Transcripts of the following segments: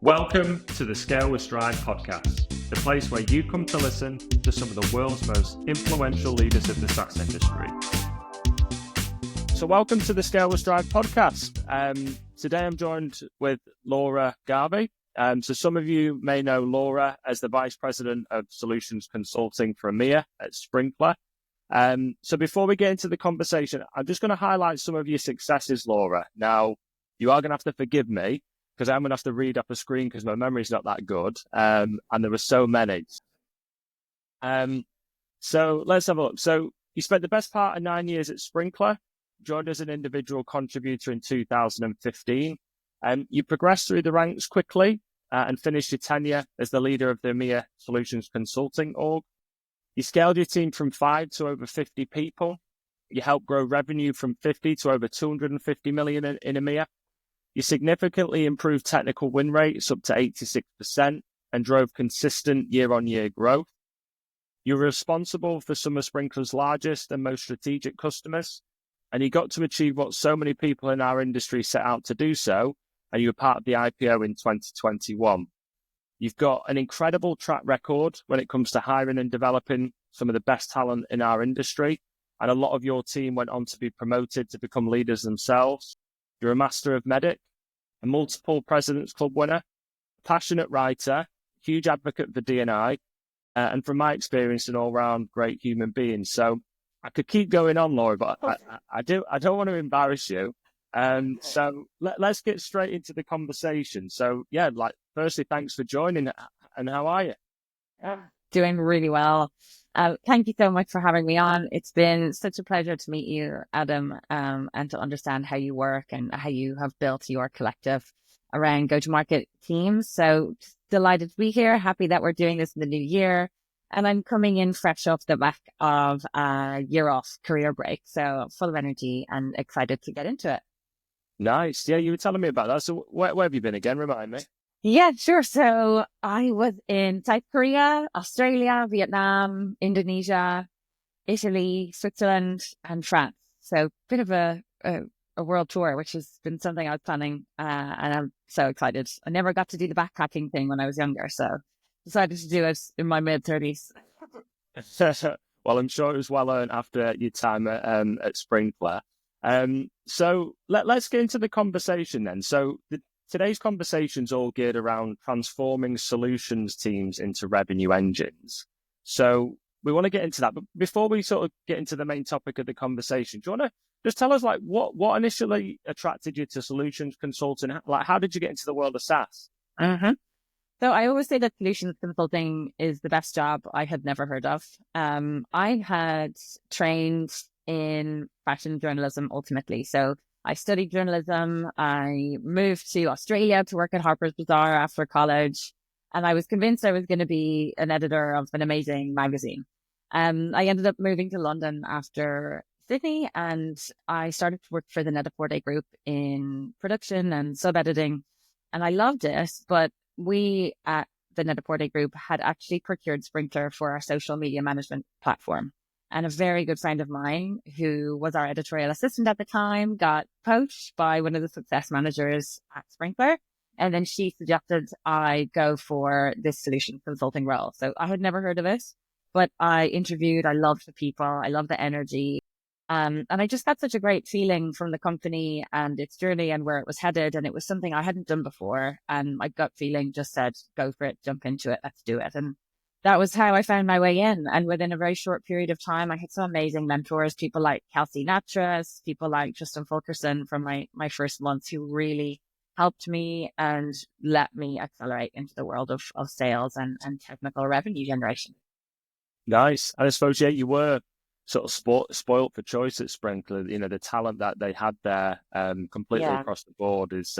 Welcome to the Scale with Stride podcast, the place where you come to listen to some of the world's most influential leaders of the SaaS industry. So welcome to the Scale with Stride podcast. Today I'm joined with Laura Garvey. So some of you may know Laura as the Vice President of Solutions Consulting for EMEA at Sprinklr. So before we get into the conversation, I'm just going to highlight some of your successes, Laura. Now, you are going to have to forgive me because I'm going to have to read off a screen because my memory's not that good. And there were so many. So let's have a look. So you spent the best part of 9 years at Sprinklr, joined as an individual contributor in 2015. You progressed through the ranks quickly and finished your tenure as the leader of the EMEA Solutions Consulting org. You scaled your team from 5 to over 50 people. You helped grow revenue from 50 to over 250 million in EMEA. You significantly improved technical win rates up to 86% and drove consistent year-on-year growth. You were responsible for some of Sprinklr's largest and most strategic customers, and you got to achieve what so many people in our industry set out to do so, and you were part of the IPO in 2021. You've got an incredible track record when it comes to hiring and developing some of the best talent in our industry, and a lot of your team went on to be promoted to become leaders themselves. You're a master of medic, a multiple President's Club winner, passionate writer, huge advocate for D&I, and from my experience, an all-round great human being. So I could keep going on, Laura, but I don't want to embarrass you. So let's get straight into the conversation. So yeah, firstly, thanks for joining, and how are you? Doing really well. Thank you so much for having me on. It's been such a pleasure to meet you, Adam, and to understand how you work and how you have built your collective around go-to-market teams. So delighted to be here. Happy that we're doing this in the new year. And I'm coming in fresh off the back of a year off career break. So full of energy and excited to get into it. Nice. Yeah, you were telling me about that. So where have you been again? Remind me. Yeah, sure. So I was in South Korea, Australia, Vietnam, Indonesia, Italy, Switzerland, and France. So a bit of a world tour, which has been something I was planning, and I'm so excited. I never got to do the backpacking thing when I was younger, so decided to do it in my mid-30s. Well, I'm sure it was well earned after your time at Sprinklr. So let's get into the conversation then. So today's conversation's all geared around transforming solutions teams into revenue engines. So we want to get into that. But before we sort of get into the main topic of the conversation, do you want to just tell us what initially attracted you to solutions consulting? How did you get into the world of SaaS? Mm-hmm. So I always say that solutions consulting is the best job I had never heard of. I had trained in fashion journalism ultimately. So I studied journalism. I moved to Australia to work at Harper's Bazaar after college, and I was convinced I was going to be an editor of an amazing magazine. I ended up moving to London after Sydney, and I started to work for the Net-a-Porter group in production and sub-editing, and I loved it. But we at the Net-a-Porter group had actually procured Sprinklr for our social media management platform. And a very good friend of mine, who was our editorial assistant at the time, got poached by one of the success managers at Sprinklr. And then she suggested I go for this solution consulting role. So I had never heard of it, but I interviewed. I loved the people. I loved the energy. And I just got such a great feeling from the company and its journey and where it was headed. And it was something I hadn't done before. And my gut feeling just said, go for it, jump into it, let's do it. And that was how I found my way in. And within a very short period of time, I had some amazing mentors, people like Kelsey Natras, people like Tristan Fulkerson from my first months, who really helped me and let me accelerate into the world of sales and technical revenue generation. Nice. And I suppose, yeah, you were sort of spoiled for choice at Sprinklr. You know, the talent that they had there completely across the board is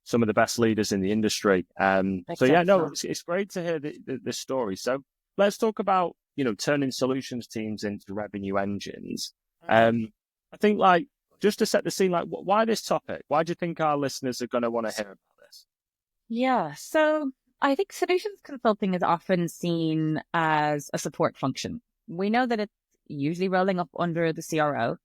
some of the best leaders in the industry. So yeah, no, it's great to hear this story. So let's talk about, turning solutions teams into revenue engines. I think just to set the scene, why this topic? Why do you think our listeners are going to want to hear about this? Yeah. So I think solutions consulting is often seen as a support function. We know that it's usually rolling up under the CRO.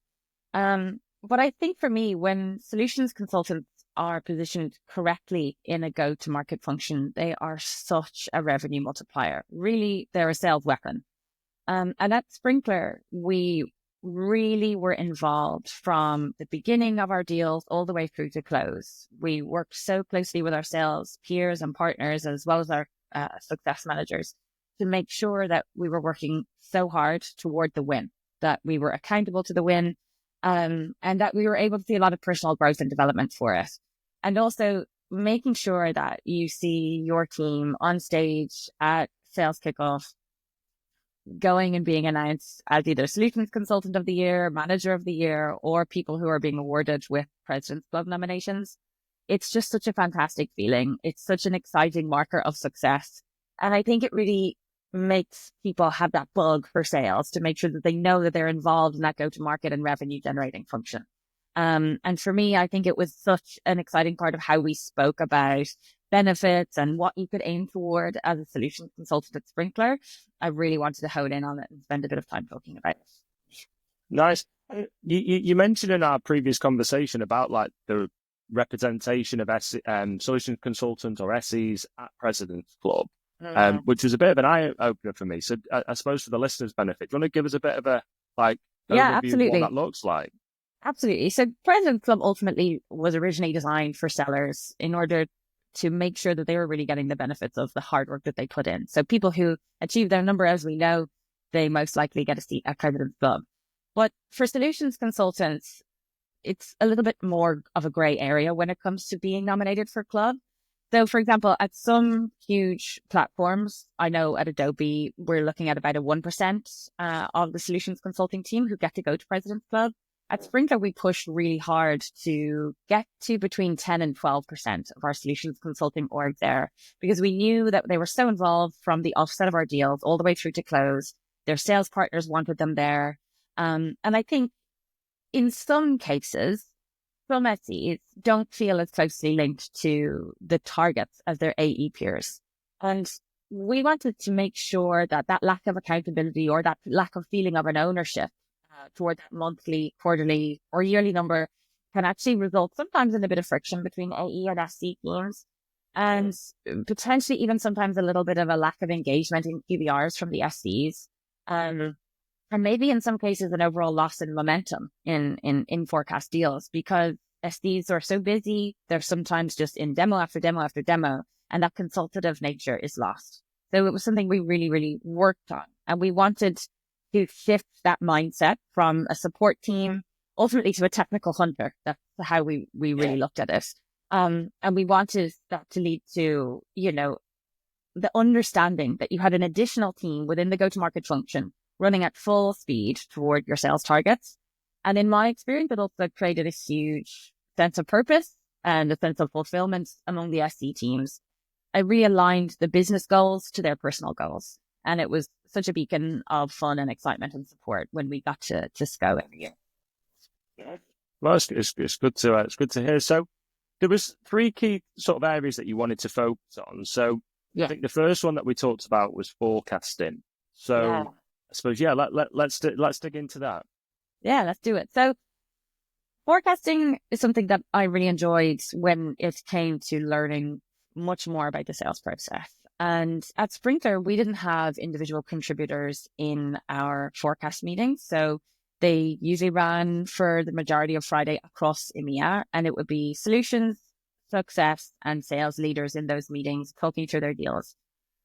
But I think for me, when solutions consultants are positioned correctly in a go-to-market function, they are such a revenue multiplier. Really, they're a sales weapon. And at Sprinklr, we really were involved from the beginning of our deals all the way through to close. We worked so closely with our sales peers and partners, as well as our success managers, to make sure that we were working so hard toward the win, that we were accountable to the win, and that we were able to see a lot of personal growth and development for it. And also making sure that you see your team on stage at sales kickoff, going and being announced as either Solutions Consultant of the Year, Manager of the Year, or people who are being awarded with President's Club nominations. It's just such a fantastic feeling. It's such an exciting marker of success. And I think it really makes people have that bug for sales to make sure that they know that they're involved in that go-to-market and revenue generating function. And for me, I think it was such an exciting part of how we spoke about benefits and what you could aim toward as a solutions consultant at Sprinklr. I really wanted to hone in on it and spend a bit of time talking about it. Nice. You mentioned in our previous conversation about like the representation of solutions consultants or SEs at President's Club, which was a bit of an eye opener for me. So I suppose for the listeners' benefit, do you want to give us a bit of a overview absolutely. of what that looks like? Absolutely. So President's Club ultimately was originally designed for sellers in order to make sure that they were really getting the benefits of the hard work that they put in. So people who achieve their number, as we know, they most likely get a seat at President's Club. But for solutions consultants, it's a little bit more of a gray area when it comes to being nominated for club. So, for example, at some huge platforms, I know at Adobe, we're looking at about a 1% of the solutions consulting team who get to go to President's Club. At Sprinklr, we pushed really hard to get to between 10 and 12% of our solutions consulting org there, because we knew that they were so involved from the offset of our deals all the way through to close. Their sales partners wanted them there. And I think in some cases, some SEs don't feel as closely linked to the targets as their AE peers. And we wanted to make sure that that lack of accountability or that lack of feeling of an ownership toward that monthly, quarterly, or yearly number can actually result sometimes in a bit of friction between AE and SC teams, and potentially even sometimes a little bit of a lack of engagement in QBRs from the SCs, and maybe in some cases an overall loss in momentum in forecast deals, because SCs are so busy, they're sometimes just in demo after demo after demo, and that consultative nature is lost. So it was something we really, really worked on, and we wanted to shift that mindset from a support team ultimately to a technical hunter. That's how we really looked at it. And we wanted that to lead to, the understanding that you had an additional team within the go-to-market function running at full speed toward your sales targets. And in my experience, it also created a huge sense of purpose and a sense of fulfillment among the SC teams. I realigned the business goals to their personal goals. And it was such a beacon of fun and excitement and support when we got to SCO every year. Well, it's good to hear. So there was 3 key sort of areas that you wanted to focus on. So I think the first one that we talked about was forecasting. So I suppose, let's dig into that. Yeah, let's do it. So forecasting is something that I really enjoyed when it came to learning much more about the sales process. And at Sprinklr, we didn't have individual contributors in our forecast meetings. So they usually ran for the majority of Friday across EMEA, and it would be solutions, success, and sales leaders in those meetings talking through their deals,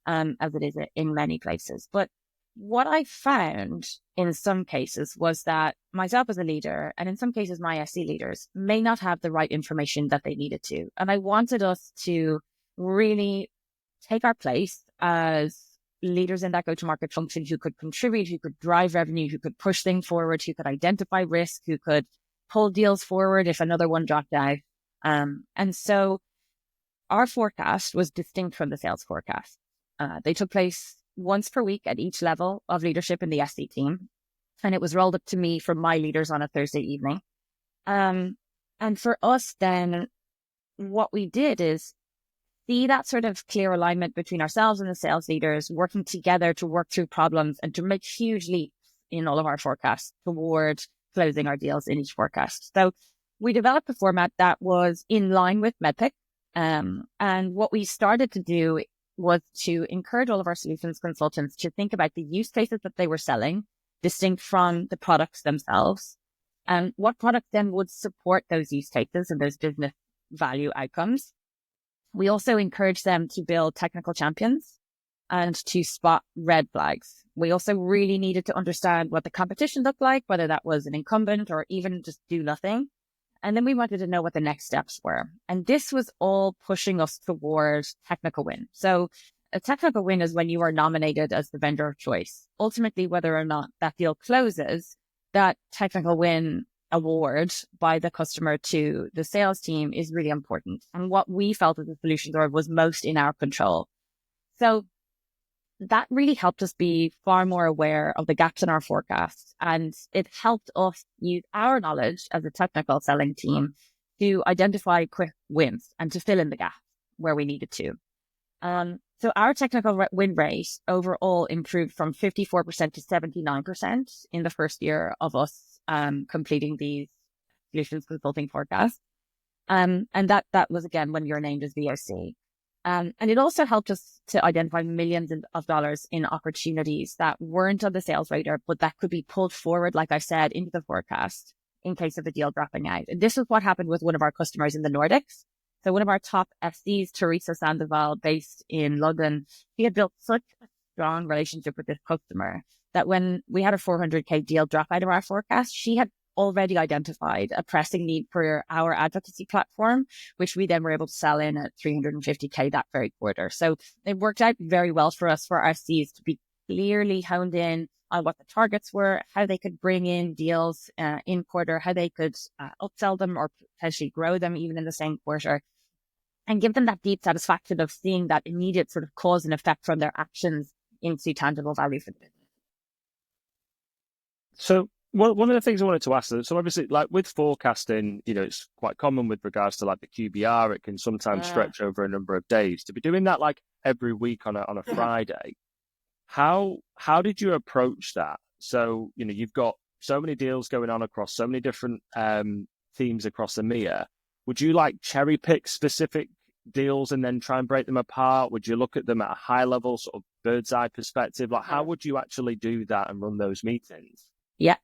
as it is in many places. But what I found in some cases was that myself as a leader, and in some cases my SC leaders, may not have the right information that they needed to. And I wanted us to really take our place as leaders in that go-to-market function who could contribute, who could drive revenue, who could push things forward, who could identify risk, who could pull deals forward if another one dropped out. And so our forecast was distinct from the sales forecast. They took place once per week at each level of leadership in the SC team. And it was rolled up to me from my leaders on a Thursday evening. And for us then, what we did is see that sort of clear alignment between ourselves and the sales leaders working together to work through problems and to make huge leaps in all of our forecasts toward closing our deals in each forecast. So we developed a format that was in line with MEDPIC. And what we started to do was to encourage all of our solutions consultants to think about the use cases that they were selling, distinct from the products themselves, and what product then would support those use cases and those business value outcomes. We also encourage them to build technical champions and to spot red flags. We also really needed to understand what the competition looked like, whether that was an incumbent or even just do nothing. And then we wanted to know what the next steps were. And this was all pushing us towards technical win. So a technical win is when you are nominated as the vendor of choice. Ultimately, whether or not that deal closes, that technical win award by the customer to the sales team is really important. And what we felt as a solutions org was most in our control. So that really helped us be far more aware of the gaps in our forecasts. And it helped us use our knowledge as a technical selling team to identify quick wins and to fill in the gap where we needed to. So our technical win rate overall improved from 54% to 79% in the first year of us completing these solutions consulting forecasts. And that was, again, when you're named as VOC. And it also helped us to identify millions of dollars in opportunities that weren't on the sales radar, but that could be pulled forward, like I said, into the forecast in case of a deal dropping out. And this is what happened with one of our customers in the Nordics. So one of our top FCs, Teresa Sandoval, based in London, she had built such a strong relationship with this customer that when we had a 400K deal drop out of our forecast, she had already identified a pressing need for our advocacy platform, which we then were able to sell in at 350K that very quarter. So it worked out very well for us, for our FCs, to be clearly honed in on what the targets were, how they could bring in deals in quarter, how they could upsell them or potentially grow them even in the same quarter, and give them that deep satisfaction of seeing that immediate sort of cause and effect from their actions into tangible value for the business. So one of the things I wanted to ask, so obviously, like with forecasting, it's quite common with regards to like the QBR. It can sometimes stretch over a number of days. To be doing that like every week on a Friday, how did you approach that? So you've got so many deals going on across so many different themes across EMEA. Would you like cherry pick specific deals and then try and break them apart? Would you look at them at a high level, sort of bird's eye perspective? Like, how would you actually do that and run those meetings? Yeah.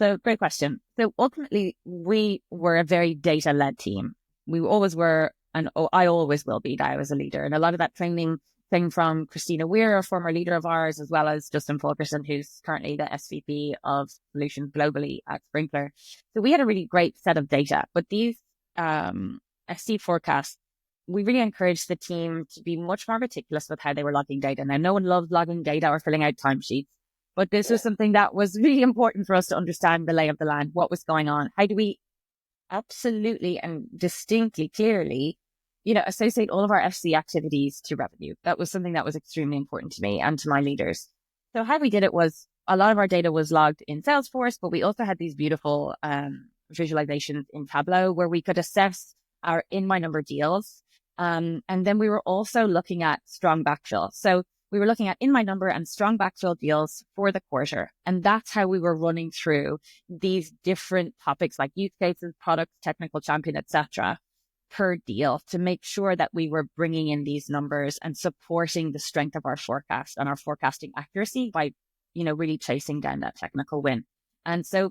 So great question. So ultimately, we were a very data-led team. We always were, and I always will be now as a leader. And a lot of that training came from Christina Weir, a former leader of ours, as well as Justin Fulkerson, who's currently the SVP of Solutions globally at Sprinklr. So we had a really great set of data. But these SC forecasts, we really encouraged the team to be much more meticulous with how they were logging data. Now, no one loves logging data or filling out timesheets. But this was something that was really important for us to understand the lay of the land, what was going on. How do we absolutely and distinctly, clearly, associate all of our FC activities to revenue? That was something that was extremely important to me and to my leaders. So how we did it was a lot of our data was logged in Salesforce, but we also had these beautiful visualizations in Tableau where we could assess our in my number deals. And then we were also looking at strong backfill. So we were looking at in my number and strong backfill deals for the quarter. And that's how we were running through these different topics like use cases, products, technical champion, etc., per deal to make sure that we were bringing in these numbers and supporting the strength of our forecast and our forecasting accuracy by, really chasing down that technical win. And so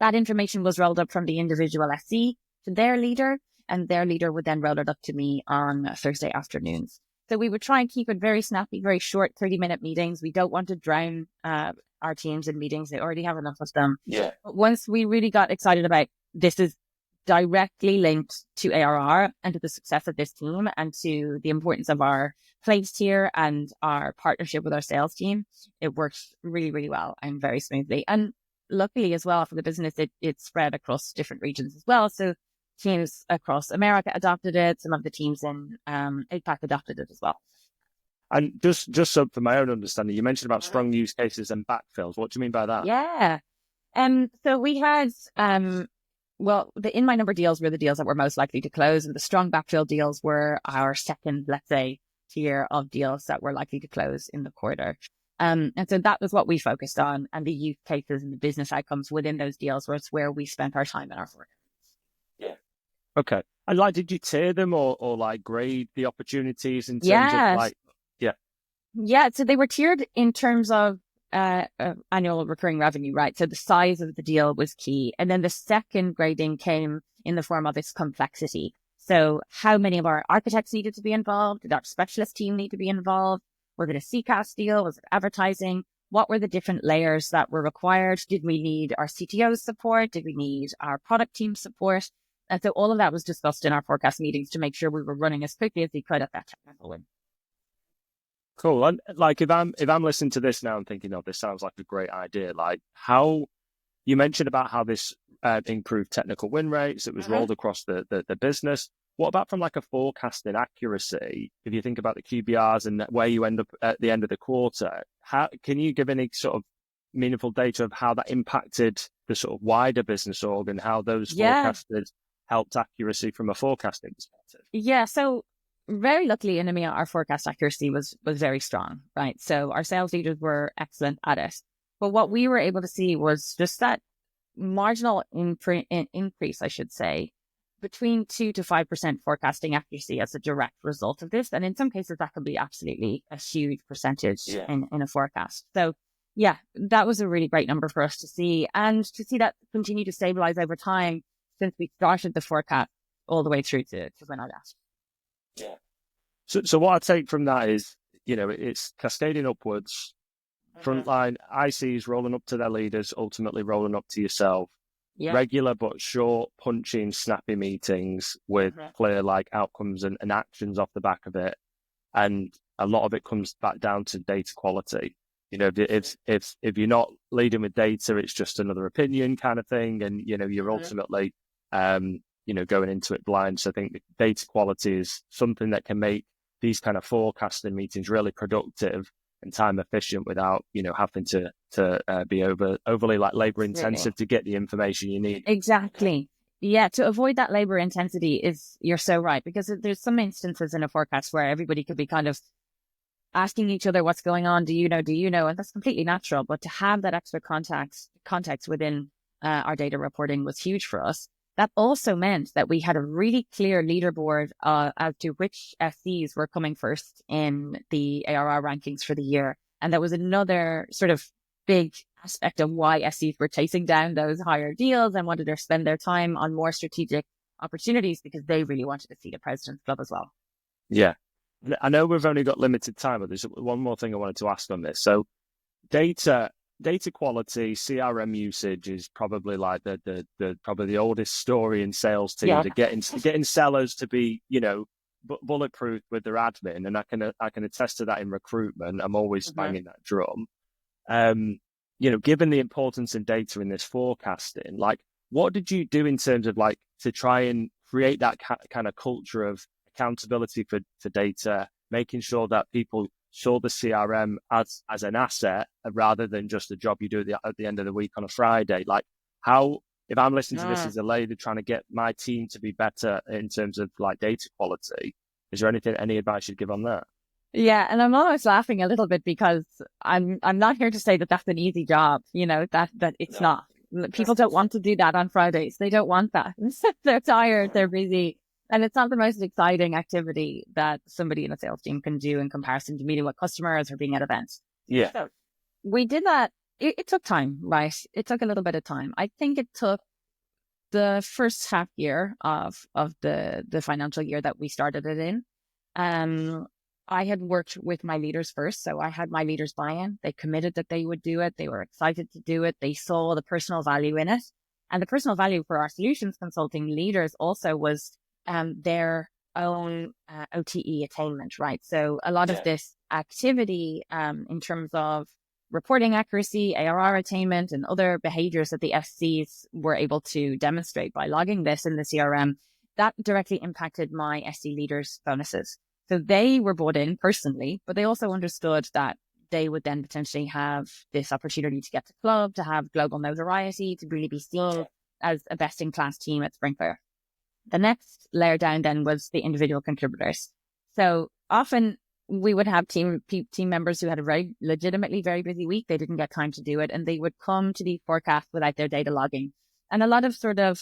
that information was rolled up from the individual SC to their leader, and their leader would then roll it up to me on Thursday afternoons. So we would try and keep it very snappy, very short, 30-minute meetings. We don't want to drown our teams in meetings. They already have enough of them. Yeah. But once we really got excited about this is directly linked to ARR and to the success of this team and to the importance of our place here and our partnership with our sales team, it worked really, really well and very smoothly. And luckily as well for the business, it spread across different regions as well. So teams across America adopted it. Some of the teams in APAC adopted it as well. And just so for my own understanding, you mentioned about strong use cases and backfills. What do you mean by that? Yeah. So we had, the in my number deals were the deals that were most likely to close, and the strong backfill deals were our second, let's say, tier of deals that were likely to close in the quarter. And so that was what we focused on, and the use cases and the business outcomes within those deals was where we spent our time and our work. Okay. And like, did you tier them or like grade the opportunities in terms of Yeah. like, yeah, Yeah, so they were tiered in terms of annual recurring revenue, right? So the size of the deal was key. And then the second grading came in the form of its complexity. So how many of our architects needed to be involved? Did our specialist team need to be involved? Was it a CCaaS deal? Was it advertising? What were the different layers that were required? Did we need our CTO's support? Did we need our product team support? And so all of that was discussed in our forecast meetings to make sure we were running as quickly as we could at that technical win. cool. And like, if I'm listening to this now and thinking, oh, this sounds like a great idea, like how you mentioned about how this improved technical win rates, it was rolled across the business. What about from like a forecasting accuracy? If you think about the QBRs and where you end up at the end of the quarter, how can you give any sort of meaningful data of how that impacted the sort of wider business org and how those Yeah. forecasted helped accuracy from a forecasting perspective? Yeah. So very luckily in EMEA, our forecast accuracy was very strong, right? So our sales leaders were excellent at it. But what we were able to see was just that marginal increase, I should say, between 2 to 5% forecasting accuracy as a direct result of this. And in some cases, that could be absolutely a huge percentage in a forecast. So yeah, that was a really great number for us to see, and to see that continue to stabilize over time since we started the forecast all the way through to when I left. Yeah. So what I take from that is, it's cascading upwards, frontline ICs rolling up to their leaders, ultimately rolling up to yourself. Yeah. Regular but short, punching, snappy meetings with clear like outcomes and actions off the back of it. And a lot of it comes back down to data quality. If you're not leading with data, it's just another opinion kind of thing, and you're ultimately going into it blind. So I think data quality is something that can make these kind of forecasting meetings really productive and time efficient without having to be overly like labor intensive to get the information you need. Exactly. Yeah, to avoid that labor intensity you're so right, because there's some instances in a forecast where everybody could be kind of asking each other what's going on. Do you know? And that's completely natural. But to have that extra context within our data reporting was huge for us. That also meant that we had a really clear leaderboard as to which SCs were coming first in the ARR rankings for the year. And that was another sort of big aspect of why SCs were chasing down those higher deals and wanted to spend their time on more strategic opportunities, because they really wanted to see the President's Club as well. Yeah. I know we've only got limited time, but there's one more thing I wanted to ask on this. So data quality, CRM usage is probably like probably the oldest story in sales teams. Getting sellers to be, bulletproof with their admin, and I can attest to that in recruitment. I'm always banging that drum. Given the importance of data in this forecasting, like what did you do in terms of like to try and create that kind of culture of accountability for data, making sure that people saw the CRM as an asset rather than just a job you do at the end of the week on a Friday? Like how, if I'm listening to this as a leader trying to get my team to be better in terms of like data quality, is there any advice you'd give on that? Yeah, and I'm almost laughing a little bit because I'm not here to say that that's an easy job, that it's not. People don't want to do that on Fridays. They don't want that. They're tired, they're busy. And it's not the most exciting activity that somebody in a sales team can do in comparison to meeting with customers or being at events. Yeah. So we did that. It took time, right? It took a little bit of time. I think it took the first half year of the financial year that we started it in. I had worked with my leaders first. So I had my leaders buy-in. They committed that they would do it. They were excited to do it. They saw the personal value in it. And the personal value for our solutions consulting leaders also was their own OTE attainment, right? So a lot of this activity in terms of reporting accuracy, ARR attainment, and other behaviors that the SCs were able to demonstrate by logging this in the CRM, that directly impacted my SC leaders' bonuses. So they were bought in personally, but they also understood that they would then potentially have this opportunity to get to club, to have global notoriety, to really be seen as a best-in-class team at Sprinklr. The next layer down then was the individual contributors. So often we would have team members who had a legitimately very busy week. They didn't get time to do it, and they would come to these forecasts without their data logging. And a lot of sort of,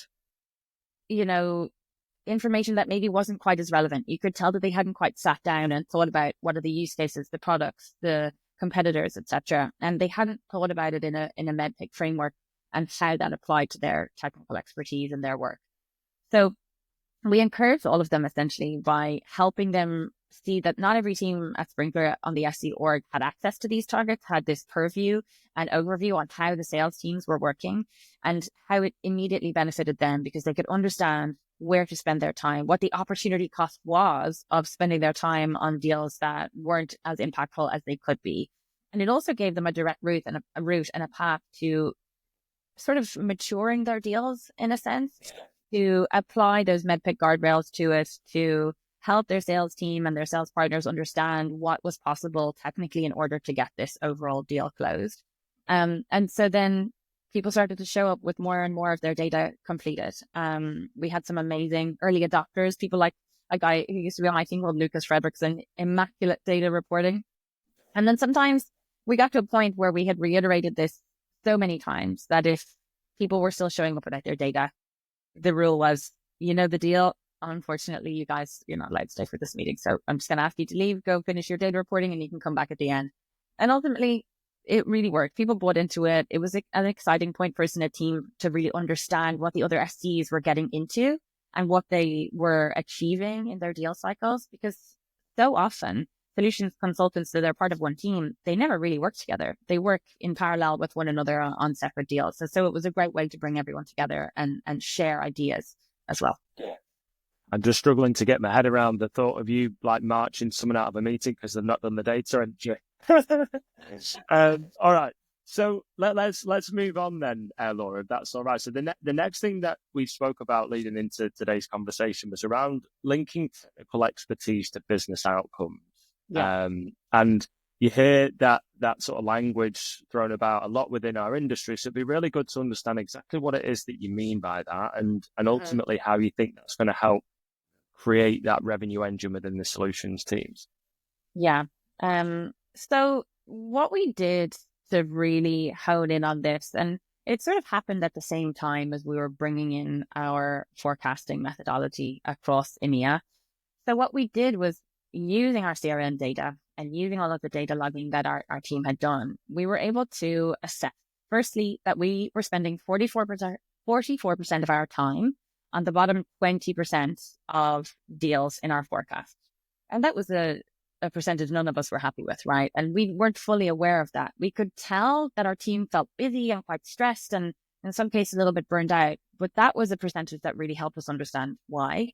information that maybe wasn't quite as relevant. You could tell that they hadn't quite sat down and thought about what are the use cases, the products, the competitors, etc. And they hadn't thought about it in a medpic framework and how that applied to their technical expertise and their work. So we encouraged all of them essentially by helping them see that not every team at Sprinklr on the SC org had access to these targets, had this purview and overview on how the sales teams were working and how it immediately benefited them because they could understand where to spend their time, what the opportunity cost was of spending their time on deals that weren't as impactful as they could be. And it also gave them a direct route and a path to sort of maturing their deals in a sense, to apply those medpic guardrails to it, to help their sales team and their sales partners understand what was possible technically in order to get this overall deal closed. And so then people started to show up with more and more of their data completed. We had some amazing early adopters, people like a guy who used to be on my team called Lucas Fredrickson, immaculate data reporting. And then sometimes we got to a point where we had reiterated this so many times that if people were still showing up without their data, the rule was, you know, the deal. Unfortunately, you guys, you're not allowed to stay for this meeting. So I'm just going to ask you to leave, go finish your data reporting, and you can come back at the end. And ultimately, it really worked. People bought into it. It was an exciting point for us in a team to really understand what the other SCs were getting into and what they were achieving in their deal cycles. Because so often, solutions consultants that are part of one team, they never really work together. They work in parallel with one another on separate deals. So it was a great way to bring everyone together and share ideas as well. Yeah. I'm just struggling to get my head around the thought of you like marching someone out of a meeting because they've not done the data entry. All right. So let's move on then, Laura, if that's all right. So the next thing that we spoke about leading into today's conversation was around linking technical expertise to business outcomes. Yeah. And you hear that sort of language thrown about a lot within our industry. So it'd be really good to understand exactly what it is that you mean by that and ultimately how you think that's going to help create that revenue engine within the solutions teams. Yeah. So what we did to really hone in on this, and it sort of happened at the same time as we were bringing in our forecasting methodology across EMEA. So what we did was using our CRM data and using all of the data logging that our team had done, we were able to assess, firstly, that we were spending 44% of our time on the bottom 20% of deals in our forecast. And that was a percentage none of us were happy with, right? And we weren't fully aware of that. We could tell that our team felt busy and quite stressed and in some cases a little bit burned out, but that was a percentage that really helped us understand why.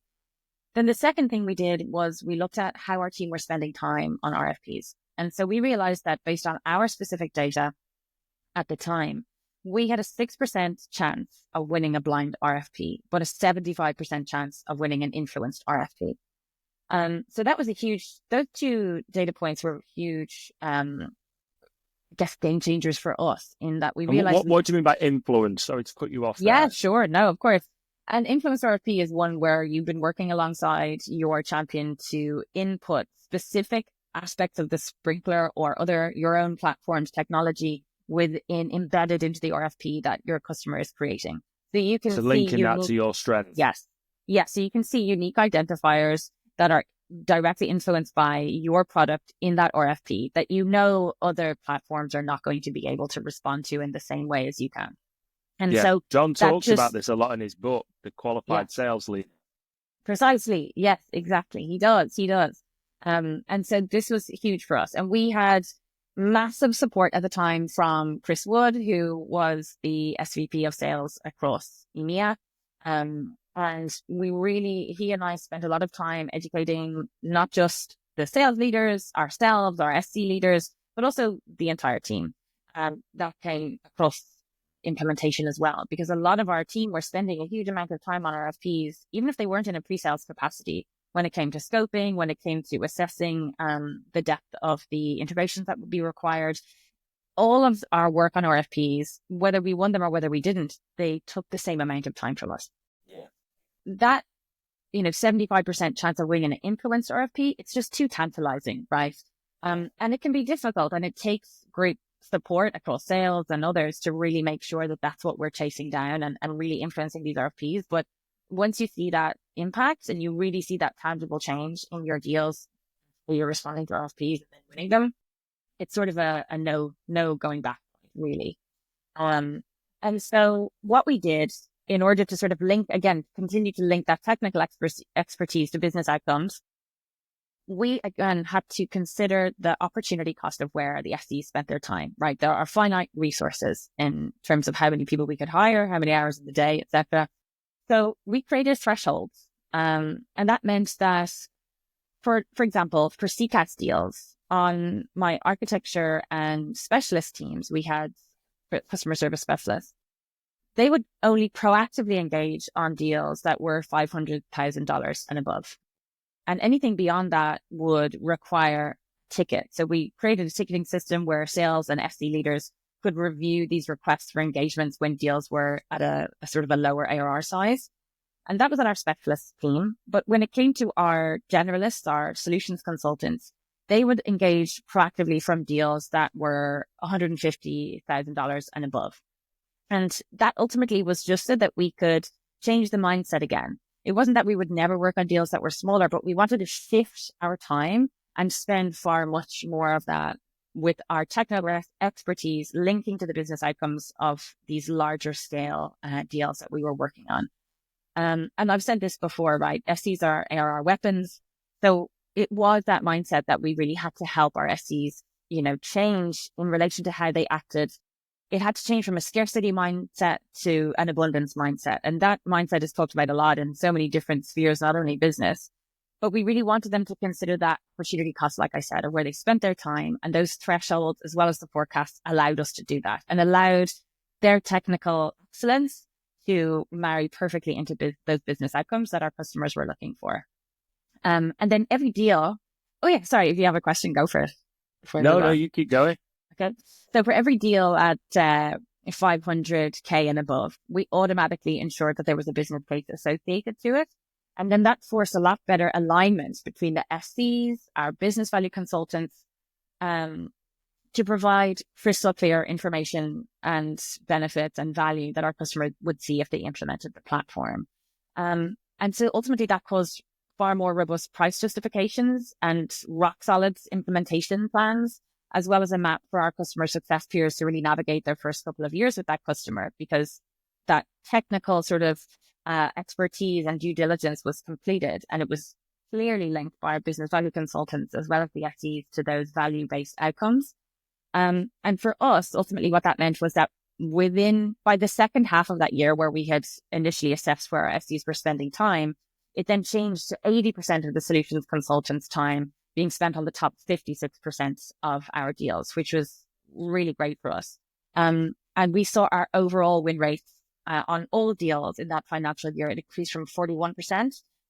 Then the second thing we did was we looked at how our team were spending time on RFPs. And so we realized that based on our specific data at the time, we had a 6% chance of winning a blind RFP, but a 75% chance of winning an influenced RFP. So that was those two data points were huge, game changers for us in that we realized. What do you mean by influence? Sorry to cut you off there. Yeah, sure. No, of course. An influence RFP is one where you've been working alongside your champion to input specific aspects of the Sprinklr or your own platform's technology embedded into the RFP that your customer is creating. So you can see linking that to your strengths. Yes. So you can see unique identifiers that are directly influenced by your product in that RFP that other platforms are not going to be able to respond to in the same way as you can. And so John talks about this a lot in his book, The Qualified Sales Lead. Precisely. Yes, exactly. He does. And so this was huge for us. And we had massive support at the time from Chris Wood, who was the SVP of sales across EMEA. And he and I spent a lot of time educating not just the sales leaders, ourselves, our SC leaders, but also the entire team. That came across implementation as well, because a lot of our team were spending a huge amount of time on RFPs, even if they weren't in a pre-sales capacity, when it came to scoping, when it came to assessing the depth of the integrations that would be required. All of our work on RFPs, whether we won them or whether we didn't, they took the same amount of time from us. Yeah. That, 75% chance of winning an influenced RFP, it's just too tantalizing, right? And it can be difficult, and it takes great support across sales and others to really make sure that that's what we're chasing down and really influencing these RFPs. But once you see that impact and you really see that tangible change in your deals where you're responding to RFPs and then winning them, it's sort of a no going back, really. And so what we did in order to sort of continue to link that technical expertise to business outcomes, we again had to consider the opportunity cost of where the SEs spent their time, right? There are finite resources in terms of how many people we could hire, how many hours in the day, etc. So we created thresholds. And that meant that, for example, for CCAS deals on my architecture and specialist teams, we had customer service specialists. They would only proactively engage on deals that were $500,000 and above. And anything beyond that would require ticket. So we created a ticketing system where sales and FC leaders could review these requests for engagements when deals were at a sort of a lower ARR size. And that was on our specialist team. But when it came to our generalists, our solutions consultants, they would engage proactively from deals that were $150,000 and above. And that ultimately was just so that we could change the mindset again. It wasn't that we would never work on deals that were smaller, but we wanted to shift our time and spend far much more of that with our technical expertise linking to the business outcomes of these larger scale deals that we were working on. And I've said this before, right? SCs are ARR weapons. So it was that mindset that we really had to help our SCs, change in relation to how they acted. It had to change from a scarcity mindset to an abundance mindset. And that mindset is talked about a lot in so many different spheres, not only business, but we really wanted them to consider that opportunity cost, like I said, of where they spent their time, and those thresholds, as well as the forecasts, allowed us to do that and allowed their technical excellence to marry perfectly into those business outcomes that our customers were looking for. And then every deal, if you have a question, go for it. No, you keep going. Okay. So for every deal at 500K and above, we automatically ensured that there was a business case associated to it. And then that forced a lot better alignment between the SCs, our business value consultants, to provide crystal clear information and benefits and value that our customer would see if they implemented the platform. And so ultimately that caused far more robust price justifications and rock solid implementation plans, as well as a map for our customer success peers to really navigate their first couple of years with that customer, because that technical sort of expertise and due diligence was completed, and it was clearly linked by our business value consultants as well as the SEs to those value-based outcomes. And for us, ultimately what that meant was that by the second half of that year, where we had initially assessed where our SEs were spending time, it then changed to 80% of the solutions consultants' time being spent on the top 56% of our deals, which was really great for us. And we saw our overall win rates on all deals in that financial year. It increased from 41%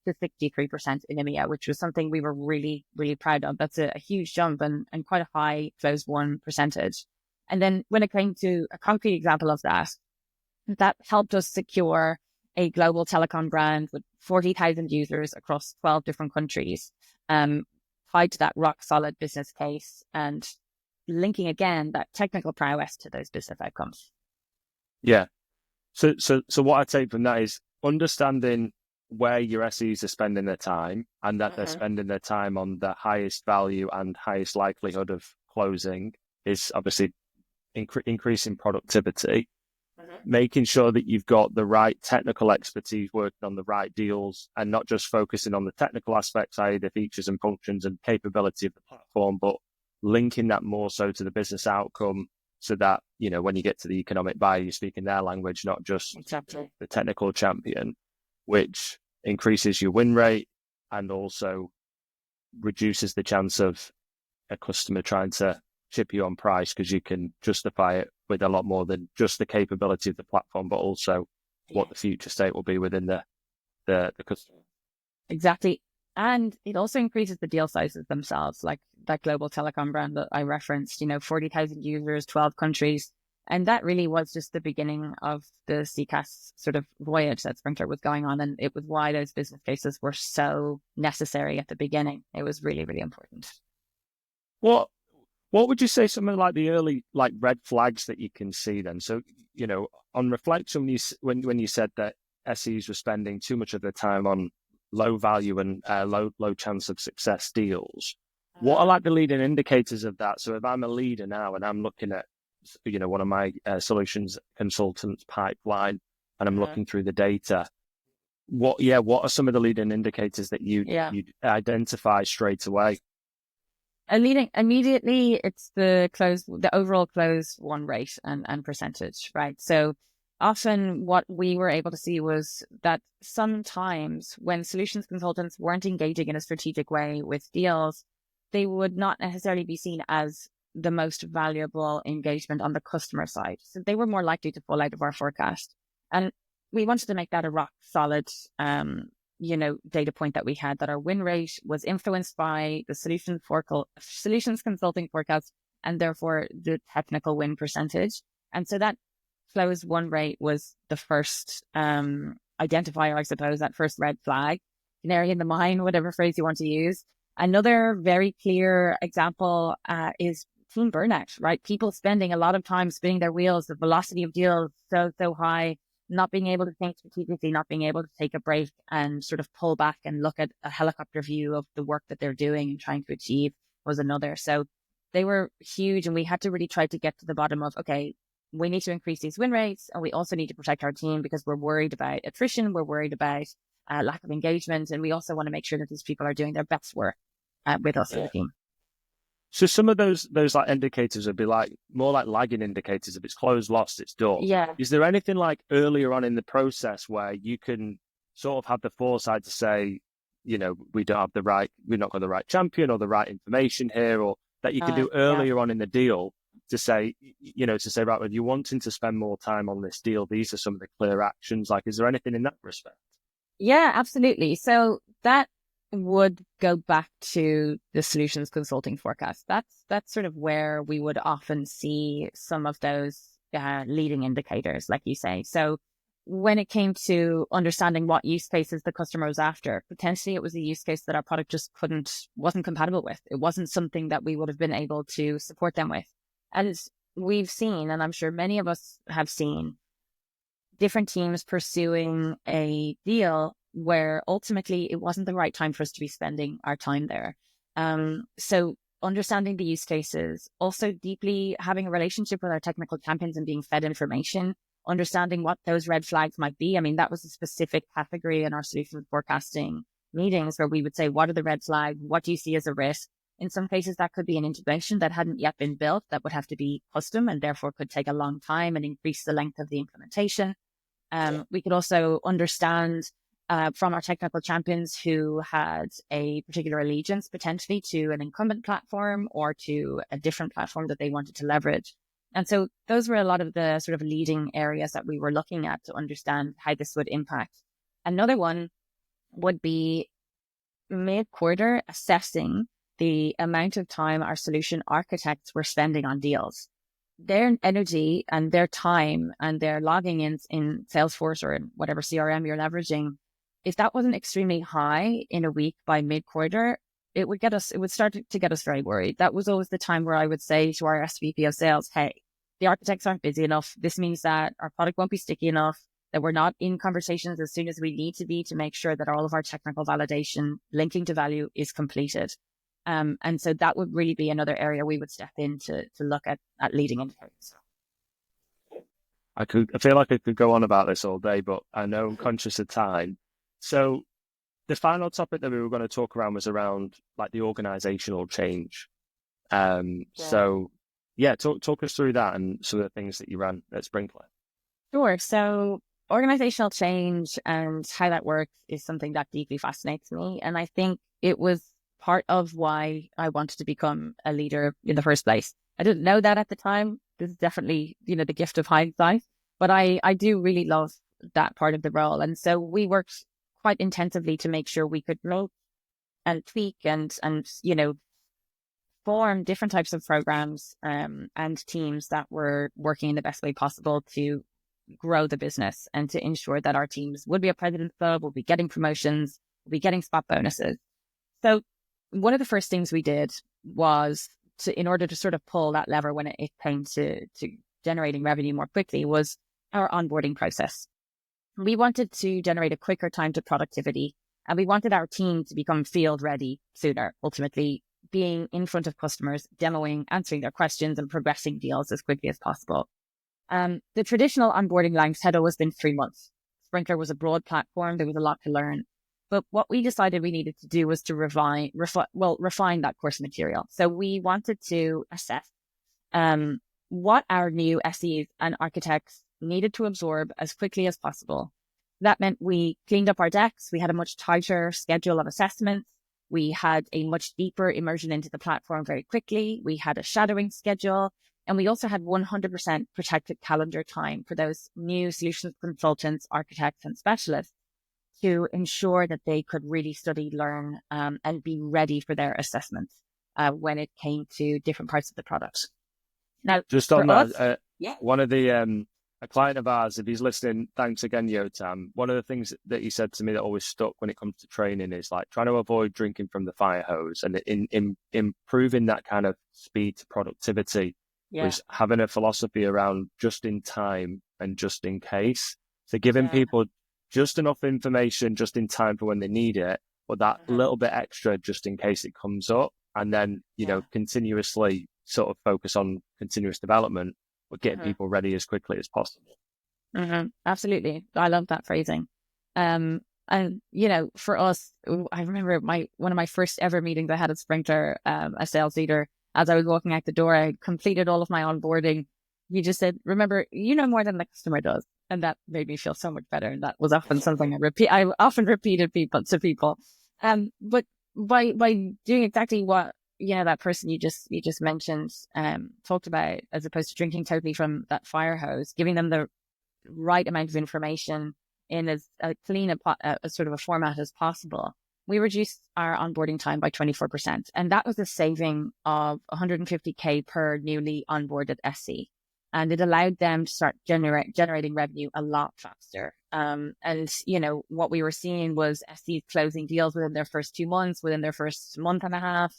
to 63% in EMEA, which was something we were really, really proud of. That's a huge jump and quite a high close won percentage. And then when it came to a concrete example of that helped us secure a global telecom brand with 40,000 users across 12 different countries, tied to that rock solid business case and linking again that technical prowess to those business outcomes. Yeah. So what I take from that is understanding where your SEs are spending their time, and that they're spending their time on the highest value and highest likelihood of closing is obviously increasing productivity. Making sure that you've got the right technical expertise working on the right deals and not just focusing on the technical aspects, i.e. the features and functions and capability of the platform, but linking that more so to the business outcome so that, when you get to the economic buyer, you're speaking their language, not just the technical champion, which increases your win rate and also reduces the chance of a customer trying to chip you on price, because you can justify it with a lot more than just the capability of the platform, but also what the future state will be within the customer. Exactly. And it also increases the deal sizes themselves, like that global telecom brand that I referenced, 40,000 users, 12 countries. And that really was just the beginning of the CCAS sort of voyage that Sprinklr was going on. And it was why those business cases were so necessary at the beginning. It was really, really important. What would you say some of like the early red flags that you can see then? So, on reflection, when you said that SEs were spending too much of their time on low value and low chance of success deals. What are like the leading indicators of that? So if I'm a leader now and I'm looking at, one of my solutions consultants pipeline, and I'm looking through the data, what are some of the leading indicators that you identify straight away? Immediately, it's the overall close won rate and percentage, right? So often what we were able to see was that sometimes when solutions consultants weren't engaging in a strategic way with deals, they would not necessarily be seen as the most valuable engagement on the customer side. So they were more likely to fall out of our forecast. And we wanted to make that a rock solid, data point that we had, that our win rate was influenced by the solutions consulting forecast, and therefore the technical win percentage. And so that close win rate was the first identifier, I suppose, that first red flag, canary in the mine, whatever phrase you want to use. Another very clear example is team burnout, right? People spending a lot of time spinning their wheels, the velocity of deals so high, not being able to think strategically, not being able to take a break and sort of pull back and look at a helicopter view of the work that they're doing and trying to achieve was another. So they were huge, and we had to really try to get to the bottom of, okay, we need to increase these win rates, and we also need to protect our team because we're worried about attrition, we're worried about lack of engagement, and we also want to make sure that these people are doing their best work with us as a team. So some of those like indicators would be like more like lagging indicators. If it's closed, lost, it's done. Yeah. Is there anything like earlier on in the process where you can sort of have the foresight to say, we're not got the right champion or the right information here, or that you can do earlier on in the deal to say, right, well, if you're wanting to spend more time on this deal, these are some of the clear actions. Like, is there anything in that respect? Yeah, absolutely. So that would go back to the solutions consulting forecast. That's sort of where we would often see some of those leading indicators, like you say. So when it came to understanding what use cases the customer was after, potentially it was a use case that our product just wasn't compatible with. It wasn't something that we would have been able to support them with. And we've seen, and I'm sure many of us have seen, different teams pursuing a deal where ultimately it wasn't the right time for us to be spending our time there. So understanding the use cases, also deeply having a relationship with our technical champions and being fed information, understanding what those red flags might be. I mean, that was a specific category in our solution forecasting meetings where we would say, what are the red flags? What do you see as a risk? In some cases, that could be an integration that hadn't yet been built that would have to be custom and therefore could take a long time and increase the length of the implementation. We could also understand from our technical champions who had a particular allegiance potentially to an incumbent platform or to a different platform that they wanted to leverage. And so those were a lot of the sort of leading areas that we were looking at to understand how this would impact. Another one would be mid-quarter assessing the amount of time our solution architects were spending on deals. Their energy and their time and their logging in Salesforce or in whatever CRM you're leveraging, if that wasn't extremely high in a week by mid-quarter, it would start to get us very worried. That was always the time where I would say to our SVP of sales, hey, the architects aren't busy enough. This means that our product won't be sticky enough, that we're not in conversations as soon as we need to be to make sure that all of our technical validation linking to value is completed. And so that would really be another area we would step in to look at leading indicators. I feel like I could go on about this all day, but I know I'm conscious of time. So the final topic that we were going to talk around was around like the organizational change. So talk us through that and some of the things that you ran at Sprinklr. Sure. So organizational change and how that works is something that deeply fascinates me. And I think it was part of why I wanted to become a leader in the first place. I didn't know that at the time. This is definitely, the gift of hindsight, but I do really love that part of the role. And so we worked quite intensively to make sure we could make and tweak and form different types of programs and teams that were working in the best way possible to grow the business and to ensure that our teams would be a President's Club, will be getting promotions, will be getting spot bonuses. So one of the first things we did was in order to sort of pull that lever when it came to generating revenue more quickly, was our onboarding process. We wanted to generate a quicker time to productivity And we wanted our team to become field ready sooner, ultimately being in front of customers, demoing, answering their questions and progressing deals as quickly as possible. The traditional onboarding length had always been 3 months. Sprinklr was a broad platform. There was a lot to learn. But what we decided we needed to do was to refine that course material. So we wanted to assess what our new SEs and architects needed to absorb as quickly as possible. That meant we cleaned up our decks. We had a much tighter schedule of assessments. We had a much deeper immersion into the platform very quickly. We had a shadowing schedule. And we also had 100% protected calendar time for those new solutions consultants, architects, and specialists to ensure that they could really study, learn, and be ready for their assessments when it came to different parts of the product. Now, just on that, us, one of the a client of ours, if he's listening, thanks again, Yotam. One of the things that he said to me that always stuck when it comes to training is like trying to avoid drinking from the fire hose, and in improving that kind of speed to productivity was having a philosophy around just in time and just in case. So giving people just enough information just in time for when they need it, but that little bit extra just in case it comes up, and then continuously sort of focus on continuous development, but getting people ready as quickly as possible. Absolutely. I love that phrasing. And, for us, I remember one of my first ever meetings I had at Sprinklr, a sales leader, as I was walking out the door, I completed all of my onboarding. He just said, remember, you know more than the customer does. And that made me feel so much better. And that was often something I often repeated to people. But by doing exactly what, that person you just mentioned, talked about, as opposed to drinking totally from that fire hose, giving them the right amount of information in as clean a sort of a format as possible, we reduced our onboarding time by 24%. And that was a saving of 150K per newly onboarded SC. And it allowed them to start generating revenue a lot faster. And, what we were seeing was SCs closing deals within their first 2 months, within their first month and a half.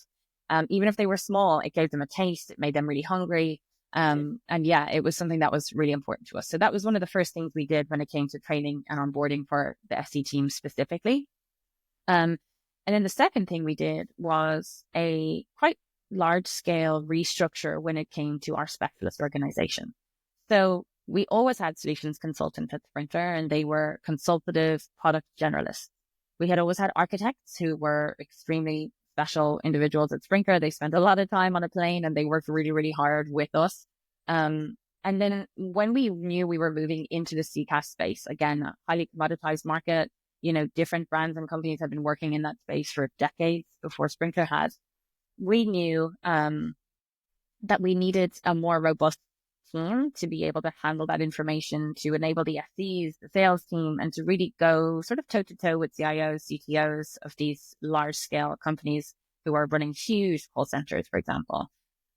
Even if they were small, it gave them a taste. It made them really hungry. It was something that was really important to us. So that was one of the first things we did when it came to training and onboarding for the SC team specifically. And then the second thing we did was a quite large scale restructure when it came to our specialist organization. So we always had solutions consultants at Sprinklr, and they were consultative product generalists. We had always had architects who were extremely special individuals at Sprinklr. They spent a lot of time on a plane and they worked really, really hard with us. And then when we knew we were moving into the CCaaS space, again, a highly commoditized market, different brands and companies have been working in that space for decades before Sprinklr had. We knew that we needed a more robust team to be able to handle that information, to enable the SEs, the sales team, and to really go sort of toe-to-toe with CIOs, CTOs of these large-scale companies who are running huge call centers, for example.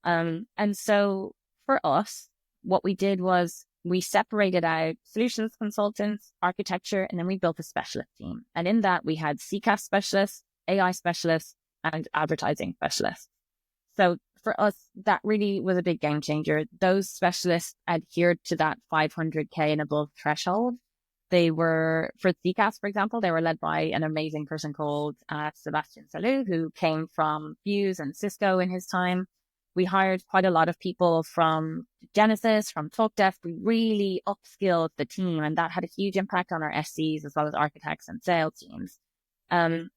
And so for us, what we did was we separated out solutions consultants, architecture, and then we built a specialist team. And in that, we had CCaaS specialists, AI specialists, and advertising specialists. So for us, that really was a big game changer. Those specialists adhered to that 500K and above threshold. They were, for CCaaS, for example, they were led by an amazing person called Sebastian Salou, who came from Fuse and Cisco in his time. We hired quite a lot of people from Genesys, from TalkDesk. We really upskilled the team, and that had a huge impact on our SCs as well as architects and sales teams. And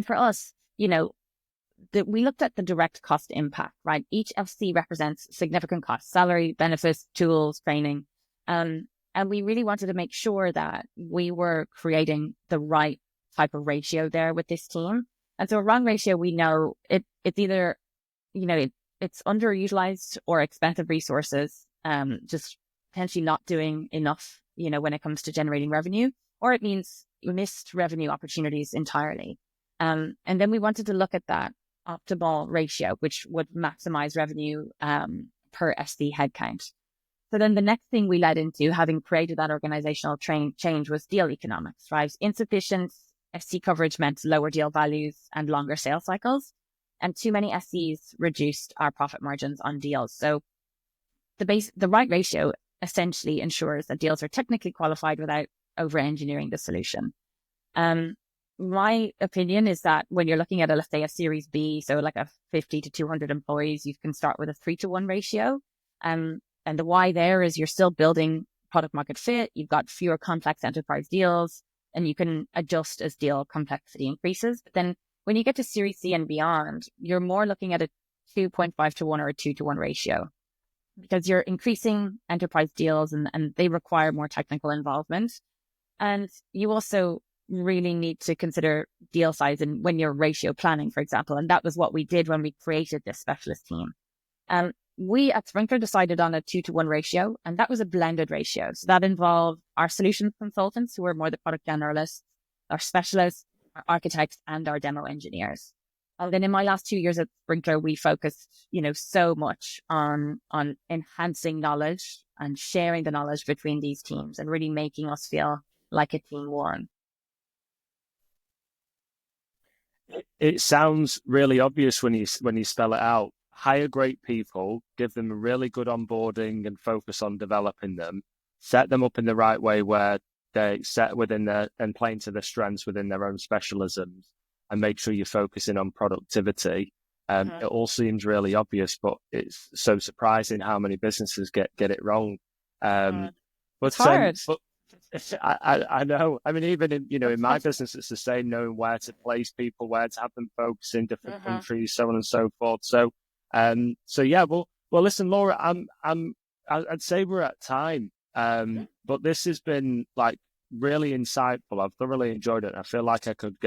for us, we looked at the direct cost impact, right? Each FC represents significant costs: salary, benefits, tools, training. And we really wanted to make sure that we were creating the right type of ratio there with this team. And so a wrong ratio, we know it's either, it's underutilized or expensive resources, just potentially not doing enough, when it comes to generating revenue, or it means missed revenue opportunities entirely. And then we wanted to look at that optimal ratio, which would maximize revenue per SD headcount. So then the next thing we led into, having created that organizational change, was deal economics, right? Insufficient SC coverage meant lower deal values and longer sales cycles, and too many SCs reduced our profit margins on deals. So the right ratio essentially ensures that deals are technically qualified without over-engineering the solution. my opinion is that when you're looking at let's say a Series B, so like a 50 to 200 employees, you can start with a 3-to-1 ratio. And the why there is you're still building product market fit. You've got fewer complex enterprise deals, and you can adjust as deal complexity increases. But then when you get to Series C and beyond, you're more looking at a 2.5-to-1 or a 2-to-1 ratio, because you're increasing enterprise deals and they require more technical involvement. And you also really need to consider deal size and when you're ratio planning, for example. And that was what we did when we created this specialist team. We at Sprinklr decided on a 2-to-1 ratio, and that was a blended ratio. So that involved our solutions consultants, who are more the product generalists, our specialists, our architects, and our demo engineers. And then in my last 2 years at Sprinklr, we focused, so much on enhancing knowledge and sharing the knowledge between these teams and really making us feel like a team one. It sounds really obvious when you spell it out. Hire great people, give them a really good onboarding and focus on developing them, set them up in the right way where they set within and playing to their strengths within their own specialisms, and make sure you're focusing on productivity. It all seems really obvious, but it's so surprising how many businesses get it wrong. But it's hard. But I know. I mean, even in my business, it's the same, knowing where to place people, where to have them focus in different countries, so on and so forth. So yeah. Well, listen, Laura, I'd say we're at time. But this has been like really insightful. I've thoroughly enjoyed it. I feel like I could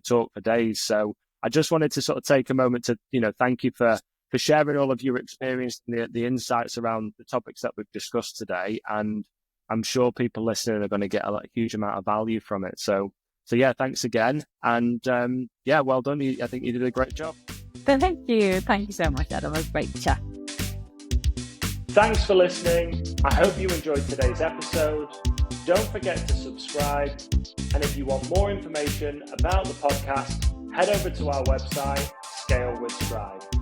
talk for days. So I just wanted to sort of take a moment to thank you for sharing all of your experience and the insights around the topics that we've discussed today. And I'm sure people listening are going to get a huge amount of value from it. So yeah, thanks again. And yeah, well done. I think you did a great job. Thank you. Thank you so much, Adam. It was great to chat. Thanks for listening. I hope you enjoyed today's episode. Don't forget to subscribe. And if you want more information about the podcast, head over to our website, Scale with Stride.